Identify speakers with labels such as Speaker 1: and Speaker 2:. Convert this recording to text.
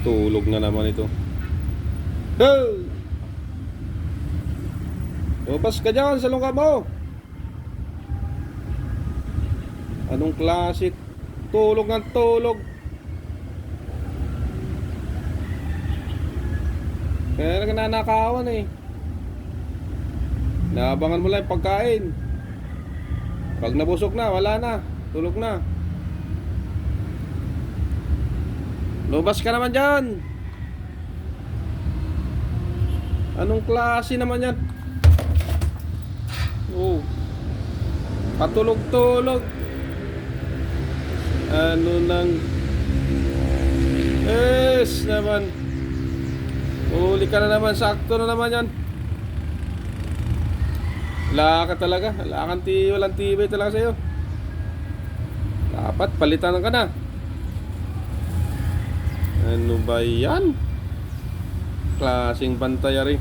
Speaker 1: Tulog na naman ito. Hey! Lumabas ka dyan sa lungga mo. Anong klase? Tulog ng tulog. Kaya nananakawan eh. Naabangan mo lang yung pagkain. Pag nabusog na, wala na. Tulog na. Lumabas ka naman dyan. Anong klase naman yan? Oh, patulog-tulog. Ano nang yes naman. Uli ka na naman. Sakto na naman yan. Wala ka talaga. Walang tibay talaga sa'yo. Dapat palitan ka na. Ano ba yan? Klaseng bantay rin.